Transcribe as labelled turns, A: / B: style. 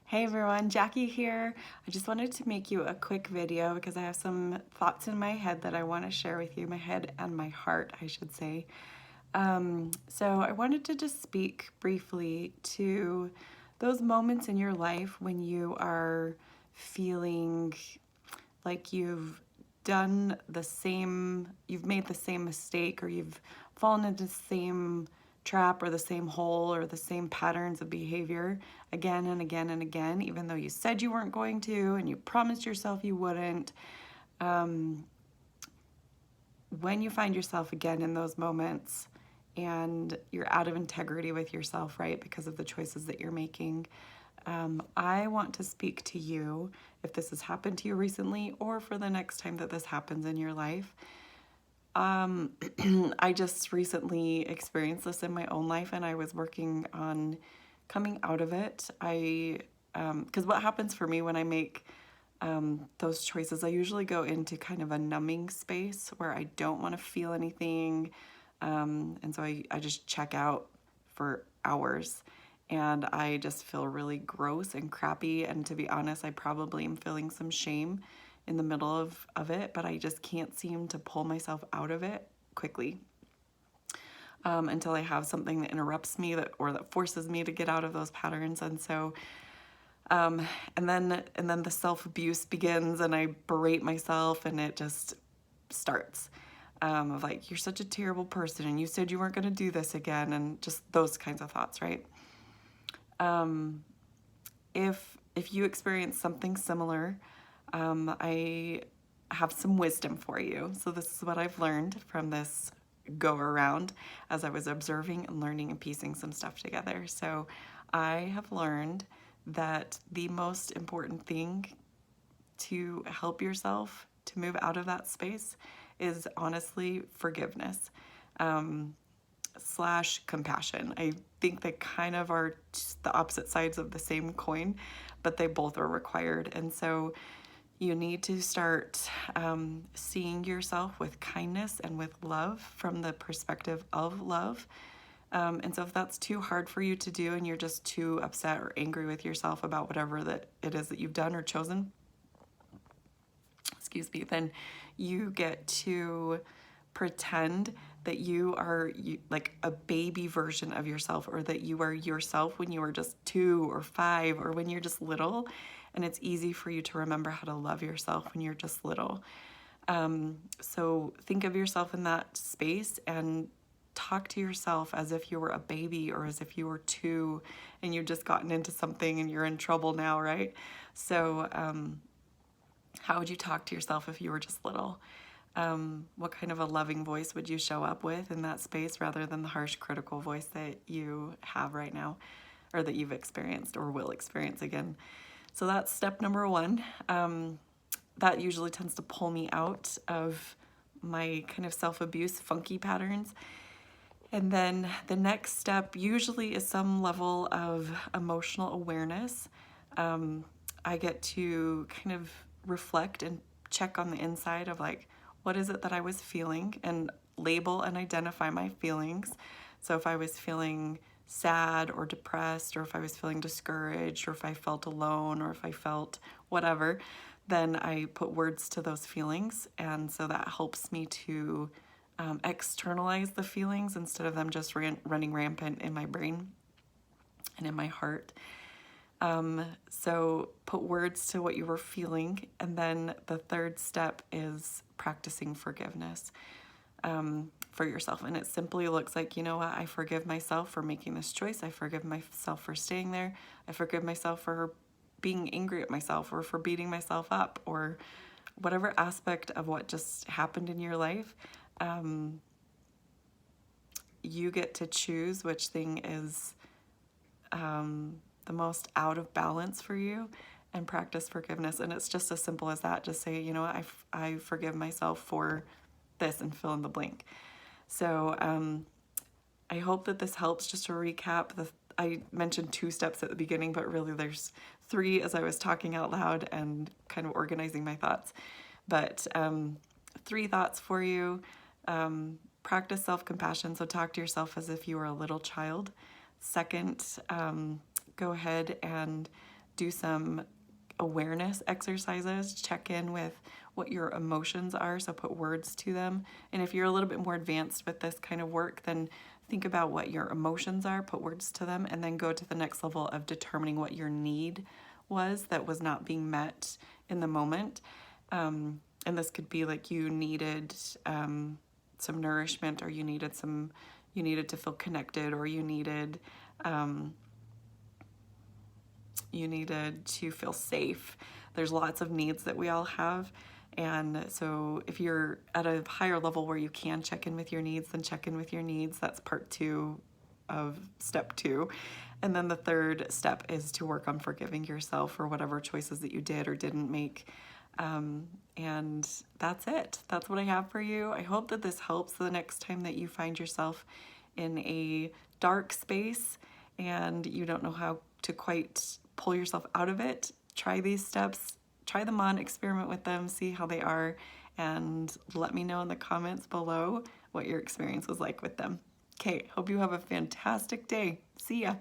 A: Hey everyone, Jackie here. I just wanted to make you a quick video because I have some thoughts in my head that I want to share with you, my head and my heart, I should say. So I wanted to just speak briefly to those moments in your life when you are feeling like you've made the same mistake, or you've fallen into the same trap or the same hole or the same patterns of behavior again and again and again, even though you said you weren't going to and you promised yourself you wouldn't. When you find yourself again in those moments and you're out of integrity with yourself, right, because of the choices that you're making, I want to speak to you if this has happened to you recently or for the next time that this happens in your life. I just recently experienced this in my own life, and I was working on coming out of it. Because what happens for me when I make those choices, I usually go into kind of a numbing space where I don't want to feel anything. And so I just check out for hours, and I just feel really gross and crappy. And to be honest, I probably am feeling some shame in the middle of it, but I just can't seem to pull myself out of it quickly until I have something that interrupts me or that forces me to get out of those patterns. And so and then the self-abuse begins, and I berate myself, and it just starts of like, you're such a terrible person, and you said you weren't going to do this again, and just those kinds of thoughts, right? If you experience something similar, I have some wisdom for you. So this is what I've learned from this go around as I was observing and learning and piecing some stuff together. So I have learned that the most important thing to help yourself to move out of that space is honestly forgiveness slash compassion. I think they kind of are the opposite sides of the same coin, but they both are required. And so you need to start seeing yourself with kindness and with love from the perspective of love. And so if that's too hard for you to do, and you're just too upset or angry with yourself about whatever that it is that you've done or chosen, excuse me, then you get to pretend that you are like a baby version of yourself, or that you are yourself when you were just 2 or 5, or when you're just little. And it's easy for you to remember how to love yourself when you're just little. So think of yourself in that space and talk to yourself as if you were a baby, or as if you were 2 and you've just gotten into something and you're in trouble now, right? So how would you talk to yourself if you were just little? What kind of a loving voice would you show up with in that space, rather than the harsh, critical voice that you have right now, or that you've experienced or will experience again? So that's step number 1. That usually tends to pull me out of my kind of self-abuse, funky patterns. And then the next step usually is some level of emotional awareness. I get to kind of reflect and check on the inside of like, what is it that I was feeling, and label and identify my feelings. So if I was feeling sad or depressed, or if I was feeling discouraged, or if I felt alone, or if I felt whatever, then I put words to those feelings. And so that helps me to externalize the feelings instead of them just running rampant in my brain and in my heart. So put words to what you were feeling. And then the third step is practicing forgiveness for yourself. And it simply looks like, you know what, I forgive myself for making this choice. I forgive myself for staying there. I forgive myself for being angry at myself, or for beating myself up, or whatever aspect of what just happened in your life. You get to choose which thing is the most out of balance for you, and practice forgiveness. And it's just as simple as that. Just say, you know what, I forgive myself for this, and fill in the blank. So I hope that this helps. Just to recap, I mentioned 2 steps at the beginning, but really there's 3 as I was talking out loud and kind of organizing my thoughts. But 3 thoughts for you. Practice self-compassion, so talk to yourself as if you were a little child. Second, go ahead and do some awareness exercises, check in with what your emotions are, so put words to them. And if you're a little bit more advanced with this kind of work, then think about what your emotions are, put words to them, and then go to the next level of determining what your need was that was not being met in the moment. And this could be like you needed some nourishment, or you needed to feel connected, or you needed to feel safe. There's lots of needs that we all have. And so if you're at a higher level where you can check in with your needs, then check in with your needs. That's part 2 of step 2. And then the third step is to work on forgiving yourself for whatever choices that you did or didn't make. And that's it. That's what I have for you. I hope that this helps the next time that you find yourself in a dark space and you don't know how to quite pull yourself out of it. Try these steps, try them on, experiment with them, see how they are, and let me know in the comments below what your experience was like with them. Okay, hope you have a fantastic day. See ya.